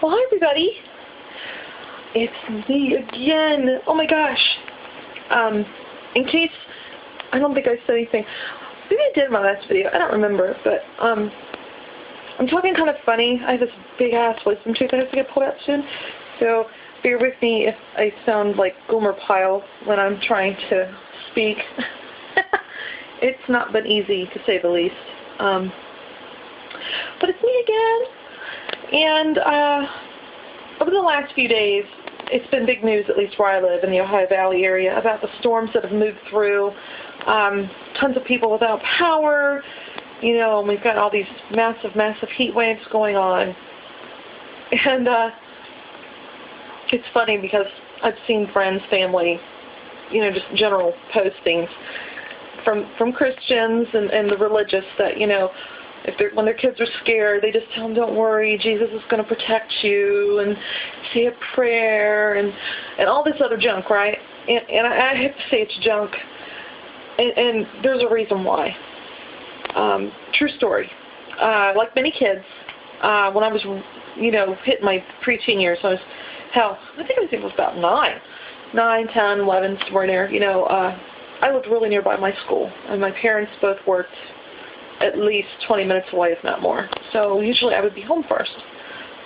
Well, hi, everybody. It's me again. Oh, my gosh. In case, I don't think I said anything. Maybe I did in my last video. I don't remember. But I'm talking kind of funny. I have this big-ass wisdom tooth that has to get pulled out soon. So bear with me if I sound like Gomer Pyle when I'm trying to speak. It's not been easy, to say the least. But it's me again. And over the last few days, it's been big news, at least where I live in the Ohio Valley area, about the storms that have moved through. Tons of people without power. You know, and we've got all these massive, massive heat waves going on. And it's funny because I've seen friends, family, you know, just general postings from Christians and the religious that, you know, when their kids are scared, they just tell them, don't worry, Jesus is going to protect you, and say a prayer, and all this other junk, right? And I have to say it's junk, and there's a reason why. True story. Like many kids, when I was, you know, hitting my preteen years, I think I was about 9, 10, 11, somewhere in there, you know, I lived really nearby my school, and my parents both worked at least 20 minutes away, if not more. So usually I would be home first.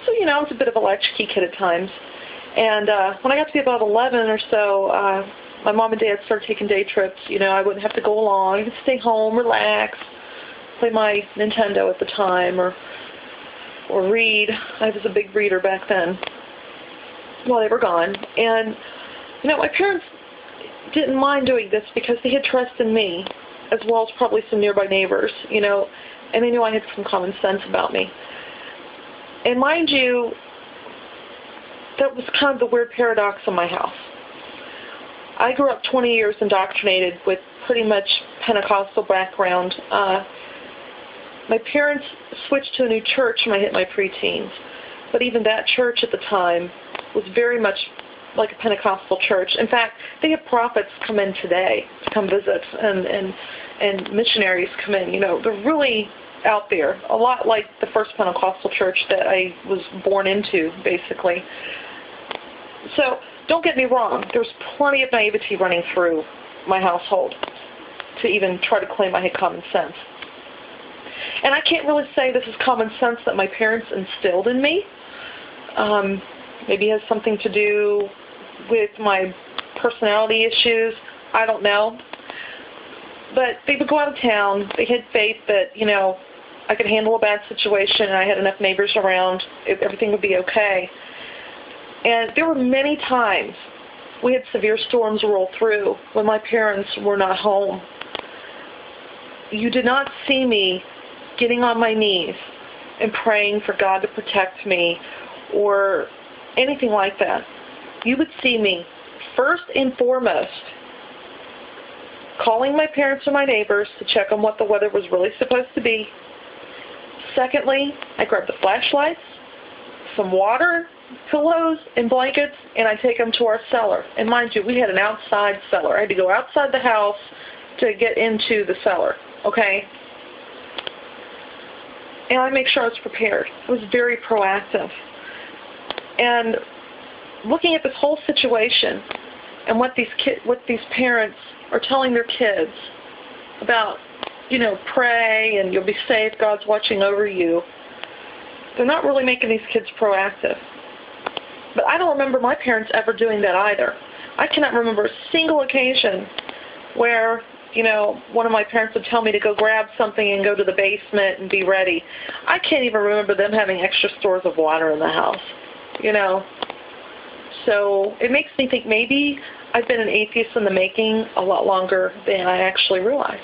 So, you know, I was a bit of a latchkey kid at times. And when I got to be about 11 or so, my mom and dad started taking day trips. You know, I wouldn't have to go along. I could stay home, relax, play my Nintendo at the time, or read. I was a big reader back then while they were gone. And, you know, my parents didn't mind doing this because they had trust in me, as well as probably some nearby neighbors, you know, and they knew I had some common sense about me. And mind you, that was kind of the weird paradox in my house. I grew up 20 years indoctrinated with pretty much Pentecostal background. My parents switched to a new church when I hit my preteens, but even that church at the time was very much like a Pentecostal church. In fact, they have prophets come in today to come visit, and missionaries come in. You know, they're really out there, a lot like the first Pentecostal church that I was born into, basically. So don't get me wrong, there's plenty of naivety running through my household to even try to claim I had common sense. And I can't really say this is common sense that my parents instilled in me. Maybe it has something to do with my personality issues. I don't know. But they would go out of town. They had faith that, you know, I could handle a bad situation and I had enough neighbors around. Everything would be okay. And there were many times we had severe storms roll through when my parents were not home. You did not see me getting on my knees and praying for God to protect me or anything like that. You would see me, first and foremost, calling my parents or my neighbors to check on what the weather was really supposed to be. Secondly, I grabbed the flashlights, some water, pillows, and blankets, and I take them to our cellar. And mind you, we had an outside cellar. I had to go outside the house to get into the cellar, okay? And I make sure I was prepared. I was very proactive. And looking at this whole situation and what these parents are telling their kids about, you know, pray and you'll be safe, God's watching over you, they're not really making these kids proactive. But I don't remember my parents ever doing that either. I cannot remember a single occasion where, you know, one of my parents would tell me to go grab something and go to the basement and be ready. I can't even remember them having extra stores of water in the house, you know. So it makes me think maybe I've been an atheist in the making a lot longer than I actually realized.